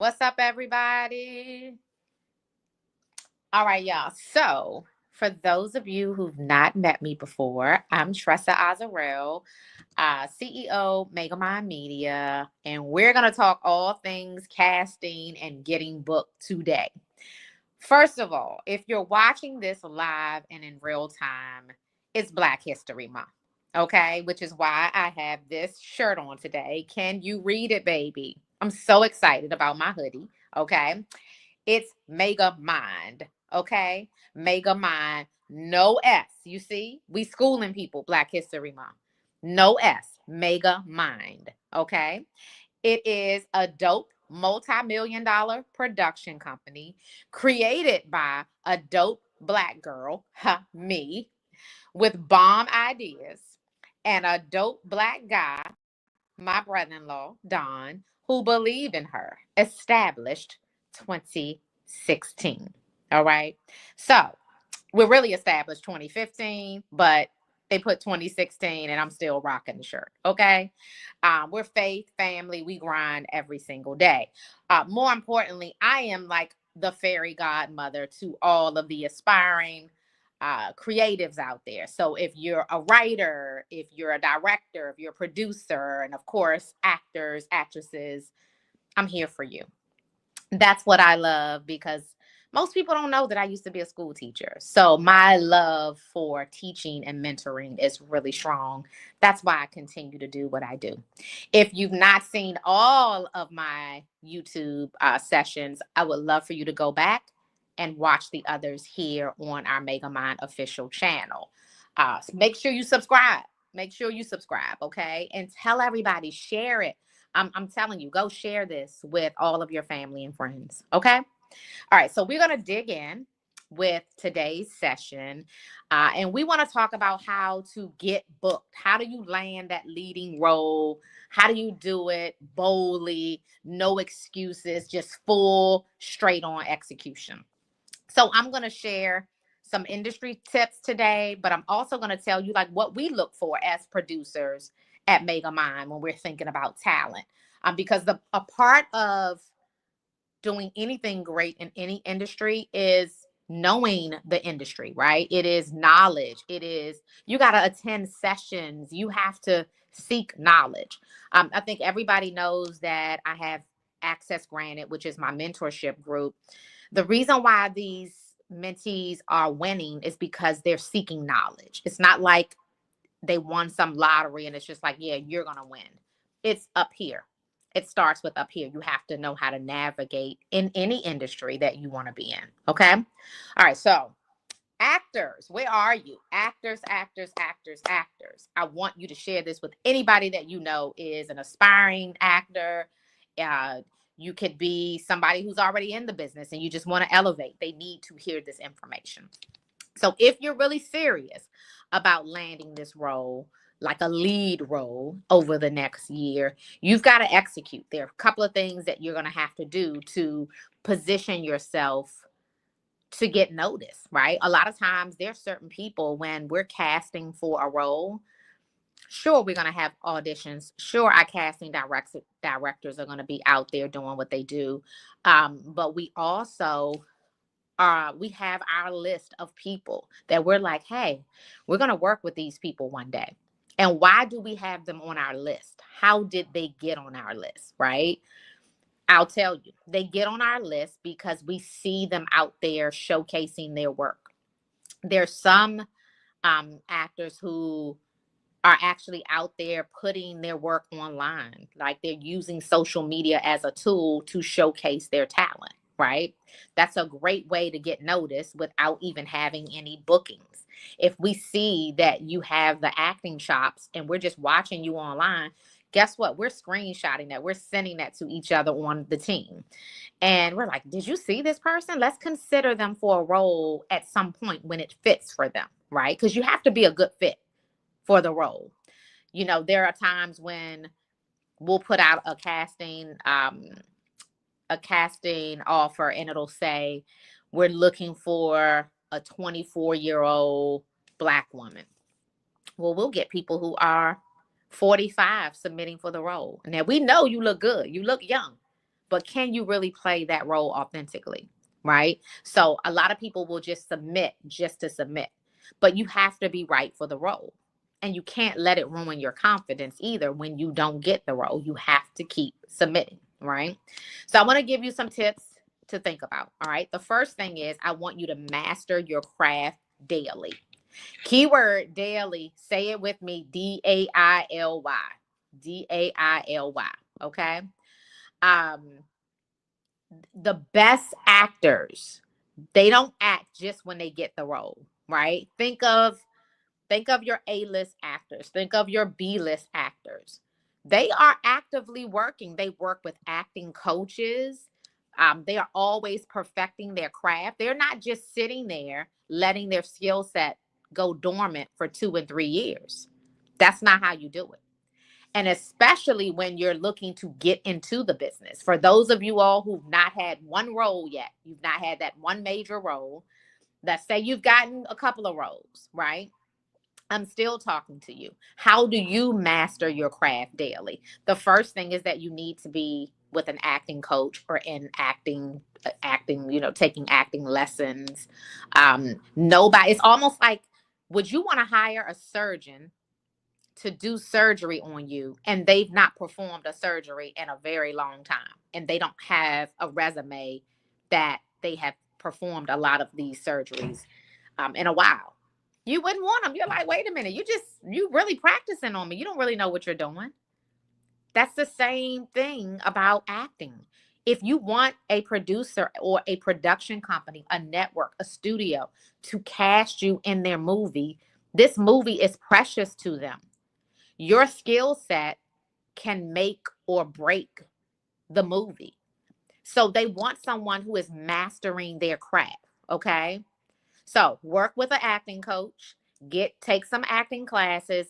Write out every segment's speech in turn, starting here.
What's up, everybody? All right, y'all. So, for those of you who've not met me before, I'm Tressa Azarel, CEO, Megamind Media, and we're going to talk all things casting and getting booked today. First of all, if you're watching this live and in real time, it's Black History Month. Okay, which is why I have this shirt on today. Can you read it, baby? I'm so excited about my hoodie. Okay. It's Mega Mind. Okay. Mega Mind. No S. You see, we schooling people Black History Month. No S. Mega Mind. Okay. It is a dope multi-million dollar production company created by a dope Black girl, me, with bomb ideas, and a dope Black guy, my brother in law, Don, who believed in her, established 2016. All right. So we're really established 2015, but they put 2016 and I'm still rocking the shirt. Okay. We're faith, family. We grind every single day. More importantly, I am like the fairy godmother to all of the aspiring creatives out there. So if you're a writer, if you're a director, if you're a producer, and of course, actors, actresses, I'm here for you. That's what I love because most people don't know that I used to be a school teacher. So my love for teaching and mentoring is really strong. That's why I continue to do what I do. If you've not seen all of my YouTube sessions, I would love for you to go back and watch the others here on our Megamind official channel. Make sure you subscribe. Make sure you subscribe, okay? And tell everybody, share it. I'm telling you, go share this with all of your family and friends. Okay. All right. So we're going to dig in with today's session. And we want to talk about how to get booked. How do you land that leading role? How do you do it boldly? No excuses, just full, straight on execution. So I'm going to share some industry tips today, but I'm also going to tell you like what we look for as producers at Megamind when we're thinking about talent. Because a part of doing anything great in any industry is knowing the industry, right? It is knowledge. It is, you got to attend sessions. You have to seek knowledge. I think everybody knows that I have Access Granted, which is my mentorship group. The reason why these mentees are winning is because they're seeking knowledge. It's not like they won some lottery and it's just like, yeah, you're going to win. It's up here. It starts with up here. You have to know how to navigate in any industry that you want to be in. Okay. All right. So, actors, where are you? Actors, actors, actors, actors. I want you to share this with anybody that you know is an aspiring actor. Uh, you could be somebody who's already in the business and you just want to elevate. They need to hear this information. So if you're really serious about landing this role, like a lead role over the next year, you've got to execute. There are a couple of things that you're going to have to do to position yourself to get noticed, right? A lot of times there's certain people when we're casting for a role, sure, we're going to have auditions. Sure, our directors are going to be out there doing what they do. But we also we have our list of people that we're like, hey, we're going to work with these people one day. And why do we have them on our list? How did they get on our list, right? I'll tell you, they get on our list because we see them out there showcasing their work. There's some actors who are actually out there putting their work online. Like they're using social media as a tool to showcase their talent, right? That's a great way to get noticed without even having any bookings. If we see that you have the acting chops and we're just watching you online, guess what? We're screenshotting that. We're sending that to each other on the team. And we're like, did you see this person? Let's consider them for a role at some point when it fits for them, right? Because you have to be a good fit for the role. You know, there are times when we'll put out a casting offer and it'll say we're looking for a 24-year-old Black woman. Well, we'll get people who are 45 submitting for the role. Now we know you look good. You look young. but can you really play that role authentically? Right? So a lot of people will just submit just to submit, but you have to be right for the role. And you can't let it ruin your confidence either when you don't get the role. You have to keep submitting, right? So I want to give you some tips to think about. All right. The first thing is I want you to master your craft daily. Keyword daily. Say it with me. DAILY. DAILY. Okay. Um, the best actors, they don't act just when they get the role, right? Think of your A-list actors. Think of your B-list actors. They are actively working. They work with acting coaches. They are always perfecting their craft. They're not just sitting there letting their skill set go dormant for 2 and 3 years. That's not how you do it. And especially when you're looking to get into the business. For those of you all who've not had one role yet, you've not had that one major role. Let's say you've gotten a couple of roles, right? I'm still talking to you. How do you master your craft daily? The first thing is that you need to be with an acting coach or in acting, taking acting lessons. Nobody, it's almost like, would you want to hire a surgeon to do surgery on you and they've not performed a surgery in a very long time and they don't have a resume that they have performed a lot of these surgeries in a while? You wouldn't want them. You're like, wait a minute, you really practicing on me. You don't really know what you're doing. That's the same thing about acting. If you want a producer or a production company, a network, a studio to cast you in their movie, this movie is precious to them. Your skill set can make or break the movie. So they want someone who is mastering their craft. Okay. So work with an acting coach, take some acting classes,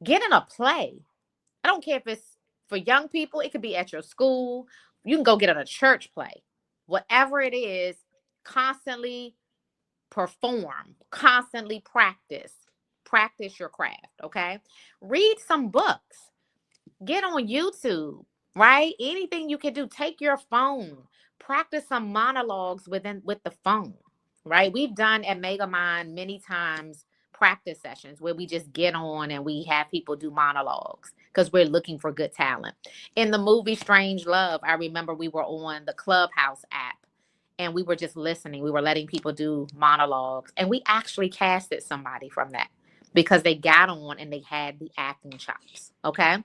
get in a play. I don't care if it's for young people, it could be at your school. You can go get in a church play. Whatever it is, constantly perform, constantly practice. Practice your craft, okay? Read some books. Get on YouTube, right? Anything you can do, take your phone, practice some monologues with the phone, right? We've done at Megamind many times practice sessions where we just get on and we have people do monologues because we're looking for good talent. In the movie Strange Love, I remember we were on the Clubhouse app and we were just listening. We were letting people do monologues and we actually casted somebody from that because they got on and they had the acting chops, okay?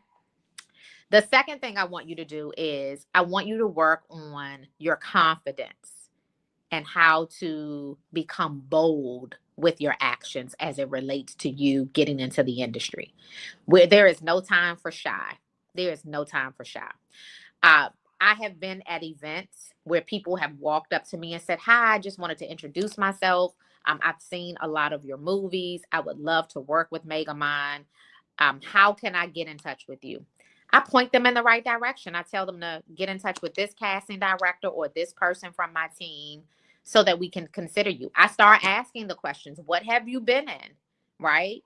The second thing I want you to do is I want you to work on your confidence and how to become bold with your actions as it relates to you getting into the industry, where there is no time for shy. There is no time for shy. Uh, I have been at events where people have walked up to me and said, "Hi, I just wanted to introduce myself. I've seen a lot of your movies. I would love to work with Megamind. How can I get in touch with you?" I point them in the right direction. I tell them to get in touch with this casting director or this person from my team so that we can consider you. I start asking the questions. What have you been in? Right?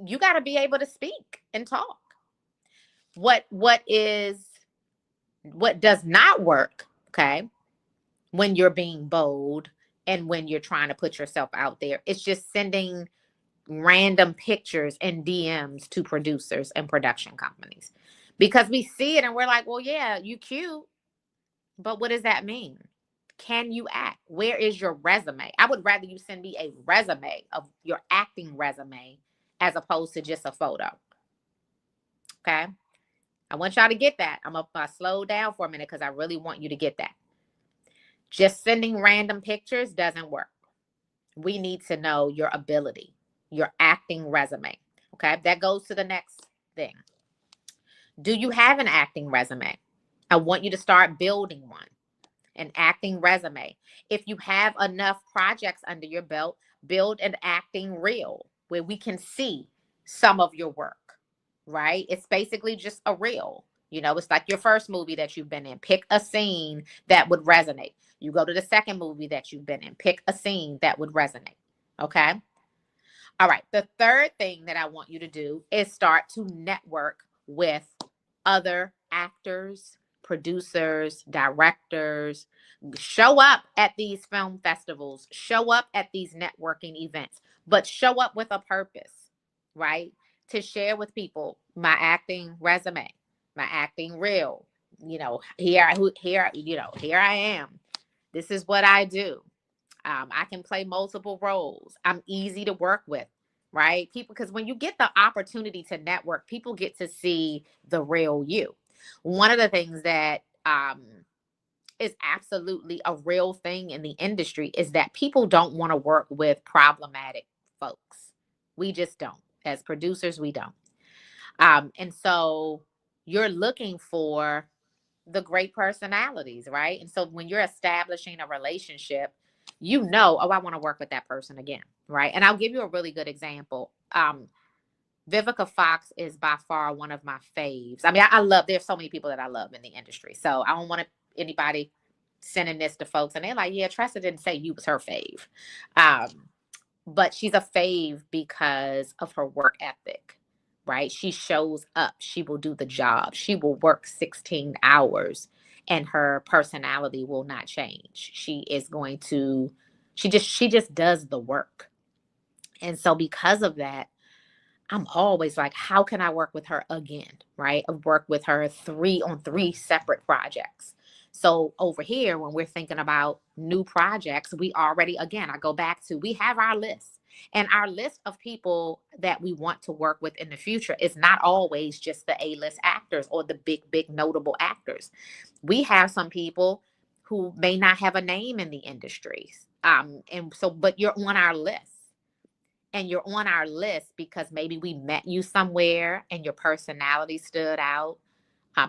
You got to be able to speak and talk. What does not work, okay, when you're being bold and when you're trying to put yourself out there, it's just sending random pictures and DMs to producers and production companies because we see it and we're like, well, yeah, you cute, but what does that mean? Can you act? Where is your resume? I would rather you send me a resume of your acting resume as opposed to just a photo. Okay. I want y'all to get that. I'm going to slow down for a minute because I really want you to get that. Just sending random pictures doesn't work. We need to know your ability, your acting resume. Okay. That goes to the next thing. Do you have an acting resume? I want you to start building one, an acting resume. If you have enough projects under your belt, build an acting reel where we can see some of your work, right? It's basically just a reel. It's like your first movie that you've been in. Pick a scene that would resonate. You go to the second movie that you've been in. Pick a scene that would resonate. Okay. All right. The third thing that I want you to do is start to network with other actors, producers, directors, show up at these film festivals, show up at these networking events, but show up with a purpose, right? To share with people my acting resume, my acting reel. Here I am. This is what I do. I can play multiple roles. I'm easy to work with, right? People, because when you get the opportunity to network, people get to see the real you. One of the things that is absolutely a real thing in the industry is that people don't want to work with problematic folks. We just don't. As producers, we don't. And so you're looking for the great personalities, right? And so when you're establishing a relationship, oh, I want to work with that person again, right? And I'll give you a really good example. Vivica Fox is by far one of my faves. I mean, I love, there's so many people that I love in the industry. So I don't want anybody sending this to folks and they're like, yeah, Tressa didn't say you was her fave. But she's a fave because of her work ethic, right? She shows up, she will do the job, she will work 16 hours and her personality will not change. She just does the work. And so because of that, I'm always like, how can I work with her again? Right? I've worked with her on three separate projects. So over here, when we're thinking about new projects, I go back to, we have our list, and our list of people that we want to work with in the future is not always just the A-list actors or the big notable actors. We have some people who may not have a name in the industry. But you're on our list. And you're on our list because maybe we met you somewhere and your personality stood out.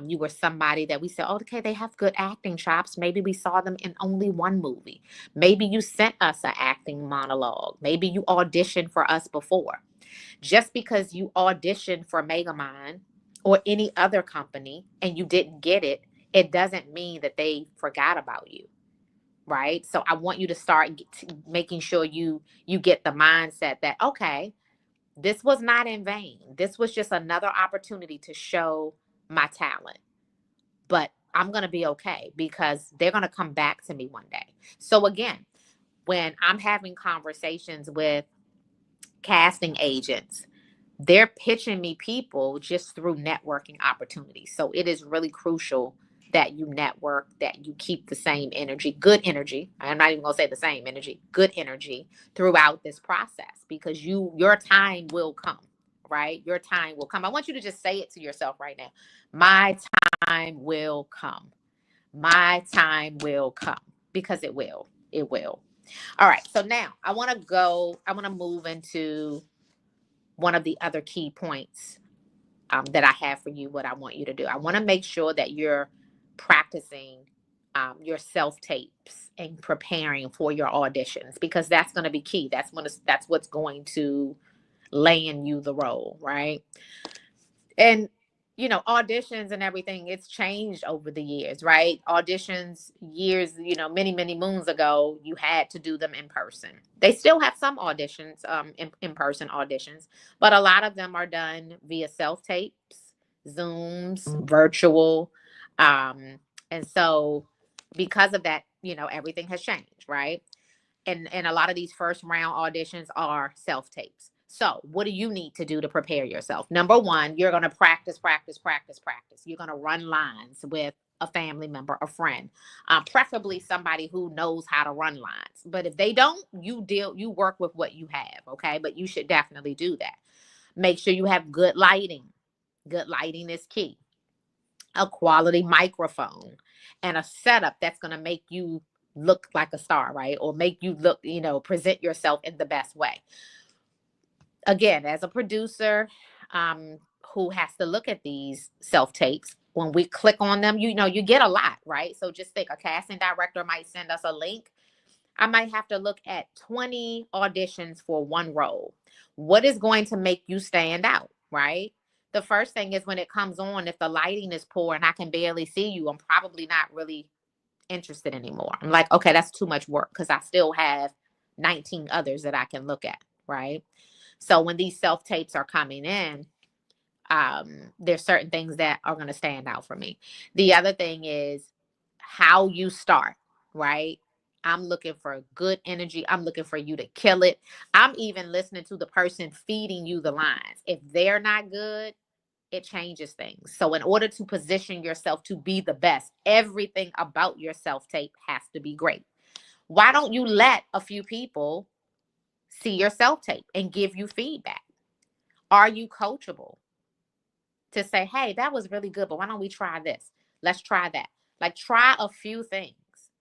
You were somebody that we said, oh, okay, they have good acting chops. Maybe we saw them in only one movie. Maybe you sent us an acting monologue. Maybe you auditioned for us before. Just because you auditioned for Megamind or any other company and you didn't get it, it doesn't mean that they forgot about you. Right? So I want you to start making sure you get the mindset that, okay, this was not in vain. This was just another opportunity to show my talent. But I'm going to be okay because they're going to come back to me one day. So again, when I'm having conversations with casting agents, they're pitching me people just through networking opportunities. So it is really crucial that you network, that you keep the same energy, good energy. I'm not even going to say the same energy, good energy throughout this process, because your time will come, right? Your time will come. I want you to just say it to yourself right now. My time will come. My time will come, because it will. It will. All right. So now I want to move into one of the other key points that I have for you, what I want you to do. I want to make sure that you're practicing your self tapes and preparing for your auditions, because that's going to be key. That's what's going to land you the role, right? And auditions and everything, it's changed over the years, right? Auditions years, many moons ago, you had to do them in person. They still have some auditions, in-person auditions, but a lot of them are done via self-tapes, Zooms, virtual. And so because of that, everything has changed, right? And a lot of these first round auditions are self-tapes. So what do you need to do to prepare yourself? Number one, you're going to practice. You're going to run lines with a family member, a friend, preferably somebody who knows how to run lines. But if they don't, you work with what you have, okay? But you should definitely do that. Make sure you have good lighting. Good lighting is key. A quality microphone and a setup that's going to make you look like a star, right? Or make you look, present yourself in the best way. Again, as a producer who has to look at these self tapes, when we click on them, you get a lot, right? So just think, a casting director might send us a link. I might have to look at 20 auditions for one role. What is going to make you stand out, right? The first thing is, when it comes on, if the lighting is poor and I can barely see you, I'm probably not really interested anymore. I'm like, okay, that's too much work, because I still have 19 others that I can look at, right? So when these self tapes are coming in, There's certain things that are going to stand out for me. The other thing is how you start, right? I'm looking for good energy. I'm looking for you to kill it. I'm even listening to the person feeding you the lines. If they're not good, it changes things. So, in order to position yourself to be the best, everything about your self tape has to be great. Why don't you let a few people see your self tape and give you feedback? Are you coachable to say, hey, that was really good, but why don't we try this? Let's try that. Like, try a few things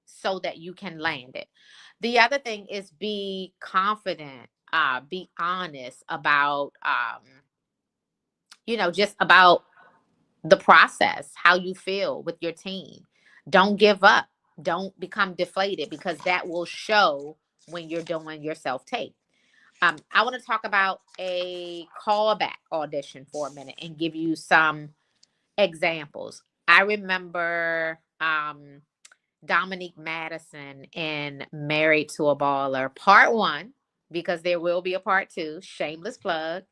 so that you can land it. The other thing is be confident, be honest about, just about the process, how you feel with your team. Don't give up. Don't become deflated, because that will show when you're doing your self tape. I want to talk about a callback audition for a minute and give you some examples. I remember Dominique Madison in Married to a Baller, part one, because there will be a part two. Shameless plug.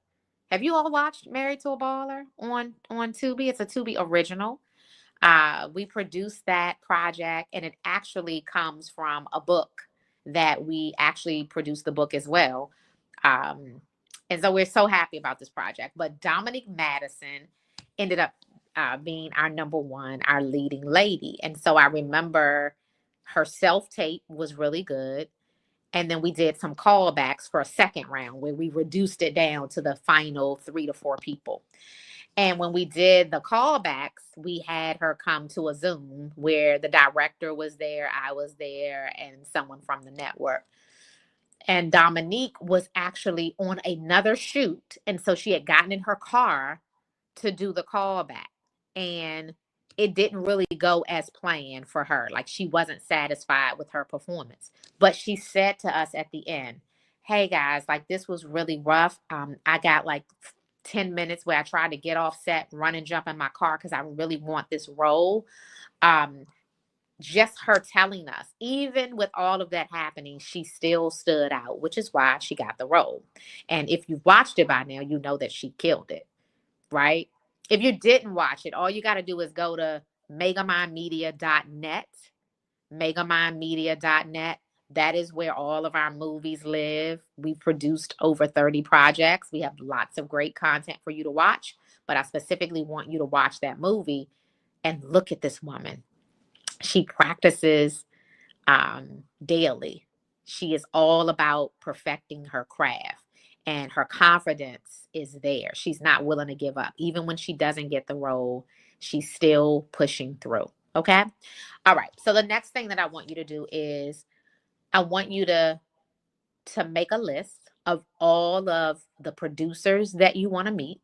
Have you all watched Married to a Baller on Tubi? It's a Tubi original. We produced that project, and it actually comes from a book that we actually produced the book as well. Um, and so we're so happy about this project. But Dominique Madison ended up being our number one, our leading lady. And so I remember her self tape was really good. And then we did some callbacks for a second round where we reduced it down to the final 3 to 4 people. And when we did the callbacks, we had her come to a Zoom where the director was there, I was there, and someone from the network. And Dominique was actually on another shoot. And so she had gotten in her car to do the callback. And it didn't really go as planned for her. Like, she wasn't satisfied with her performance. But she said to us at the end, hey guys, like, this was really rough. I got like 10 minutes where I tried to get off set, run and jump in my car because I really want this role. Um, just her telling us, even with all of that happening, she still stood out, which is why she got the role. And if you've watched it by now, you know that she killed it, right? If you didn't watch it, all you got to do is go to megamindmedia.net, megamindmedia.net. That is where all of our movies live. We've produced over 30 projects. We have lots of great content for you to watch, but I specifically want you to watch that movie and look at this woman. She practices daily. She is all about perfecting her craft, and her confidence is there. She's not willing to give up. Even when she doesn't get the role, she's still pushing through. Okay. All right. So the next thing that I want you to do is I want you to make a list of all of the producers that you want to meet.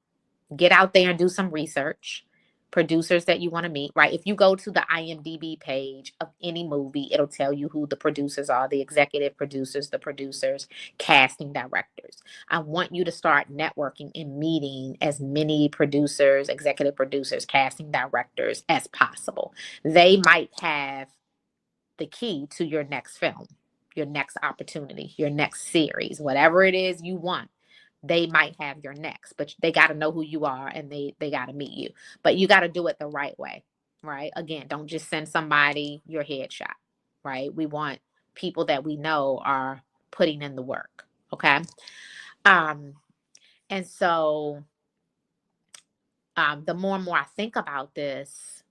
Get out there and do some research. Producers that you want to meet, right? If you go to the IMDb page of any movie, it'll tell you who the producers are, the executive producers, the producers, casting directors. I want you to start networking and meeting as many producers, executive producers, casting directors as possible. They might have the key to your next film, your next opportunity, your next series, whatever it is you want. They might have your next, but they got to know who you are, and they got to meet you. But you got to do it the right way, right? Again, don't just send somebody your headshot, right? We want people that we know are putting in the work, okay? Um, and so the more and more I think about this,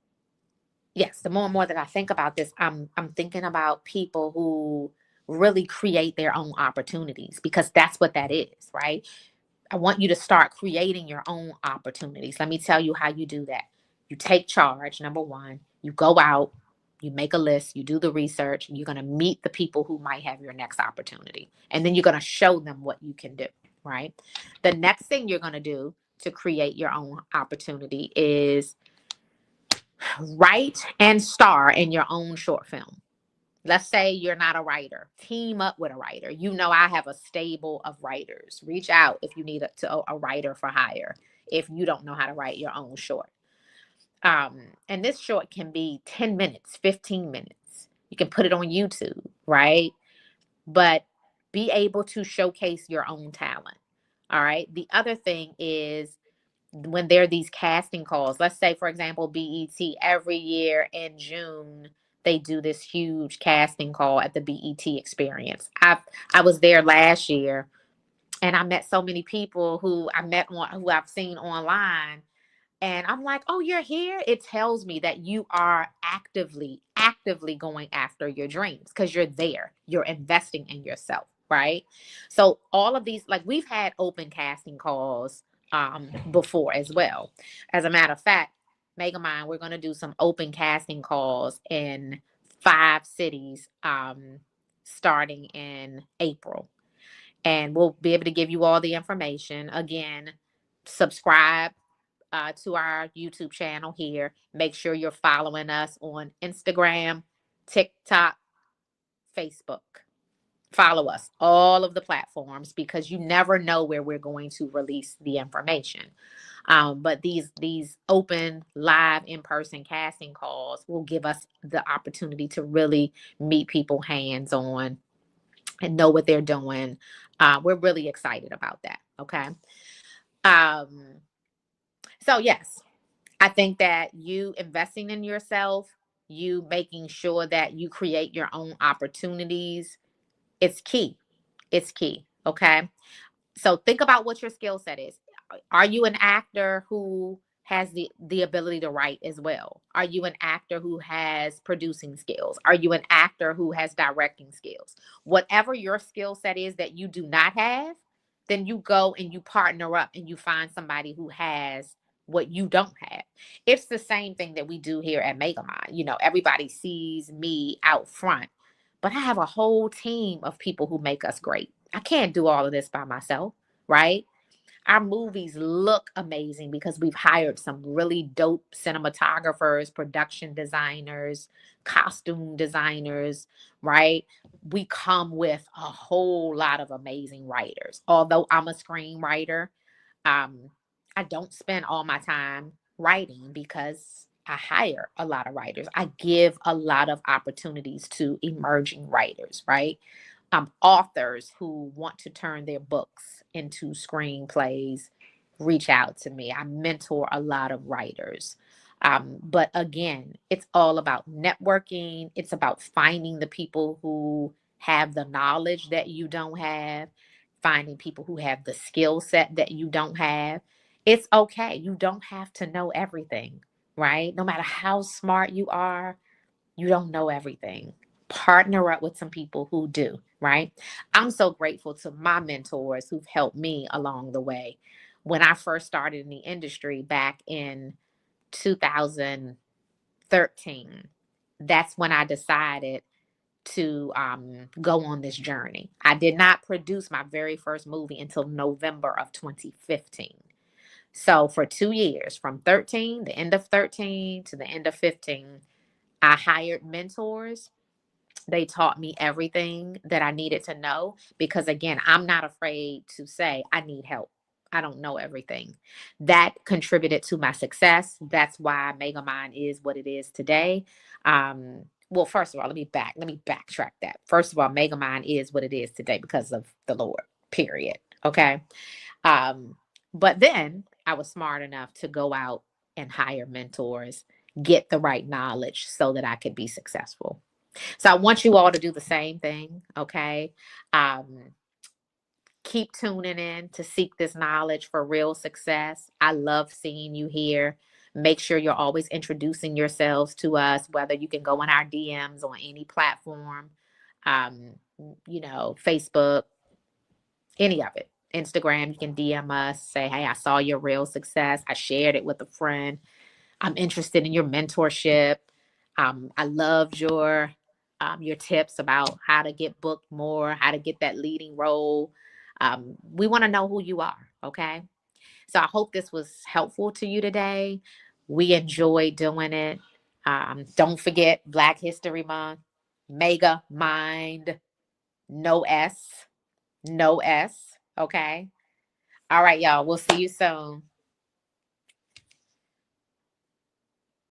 yes, the more and more that I think about this, I'm thinking about people who really create their own opportunities, because that's what that is, right? I want you to start creating your own opportunities. Let me tell you how you do that. You take charge, number one. You go out, you make a list, you do the research, and you're going to meet the people who might have your next opportunity. And then you're going to show them what you can do, right? The next thing you're going to do to create your own opportunity is write and star in your own short film. Let's say you're not a writer. Team up with a writer. You know, I have a stable of writers. Reach out if you need a writer for hire, if you don't know how to write your own short. And this short can be 10 minutes, 15 minutes. You can put it on YouTube, right? But be able to showcase your own talent. All right. The other thing is when there are these casting calls, let's say, for example, BET, every year in June, they do this huge casting call at the BET experience. I was there last year, and I met so many people who I've seen online, and I'm like, oh, you're here. It tells me that you are actively going after your dreams because you're there. You're investing in yourself, right? So all of these, like, we've had open casting calls before as well. As a matter of fact, Megamind, we're going to do some open casting calls in 5 cities starting in April. And we'll be able to give you all the information. Again, subscribe to our YouTube channel here. Make sure you're following us on Instagram, TikTok, Facebook. Follow us, all of the platforms, because you never know where we're going to release the information. But these open, live, in-person casting calls will give us the opportunity to really meet people hands-on and know what they're doing. We're really excited about that. Okay. Um, so yes, I think that you investing in yourself, you making sure that you create your own opportunities, it's key. It's key. Okay. So think about what your skill set is. Are you an actor who has the ability to write as well? Are you an actor who has producing skills? Are you an actor who has directing skills? Whatever your skill set is that you do not have, then you go and you partner up and you find somebody who has what you don't have. It's the same thing that we do here at Megamind. You know, everybody sees me out front, but I have a whole team of people who make us great. I can't do all of this by myself, right? Our movies look amazing because we've hired some really dope cinematographers, production designers, costume designers, right? We come with a whole lot of amazing writers. Although I'm a screenwriter, um, I don't spend all my time writing because I hire a lot of writers. I give a lot of opportunities to emerging writers, right? Authors who want to turn their books into screenplays reach out to me. I mentor a lot of writers. But again, it's all about networking. It's about finding the people who have the knowledge that you don't have, finding people who have the skill set that you don't have. It's okay. You don't have to know everything, right? No matter how smart you are, you don't know everything. Partner up with some people who do, right? I'm so grateful to my mentors who've helped me along the way. When I first started in the industry back in 2013, that's when I decided to go on this journey. I did not produce my very first movie until November of 2015. So for 2 years, from 13, the end of 13 to the end of 15, I hired mentors. They taught me everything that I needed to know because, again, I'm not afraid to say I need help. I don't know everything. That contributed to my success. That's why Megamind is what it is today. Well, first of all, let me backtrack that. First of all, Megamind is what it is today because of the Lord, period. Okay. Um, but then I was smart enough to go out and hire mentors, get the right knowledge so that I could be successful. So I want you all to do the same thing, okay? Um, keep tuning in to seek this knowledge for real success. I love seeing you here. Make sure you're always introducing yourselves to us, whether you can go in our DMs on any platform, um, Facebook, any of it. Instagram, you can DM us, say, hey, I saw your real success. I shared it with a friend. I'm interested in your mentorship. I loved your tips about how to get booked more, how to get that leading role. We want to know who you are, okay? So I hope this was helpful to you today. We enjoyed doing it. Don't forget Black History Month, Mega Mind, no S, no S, okay? All right, y'all. We'll see you soon.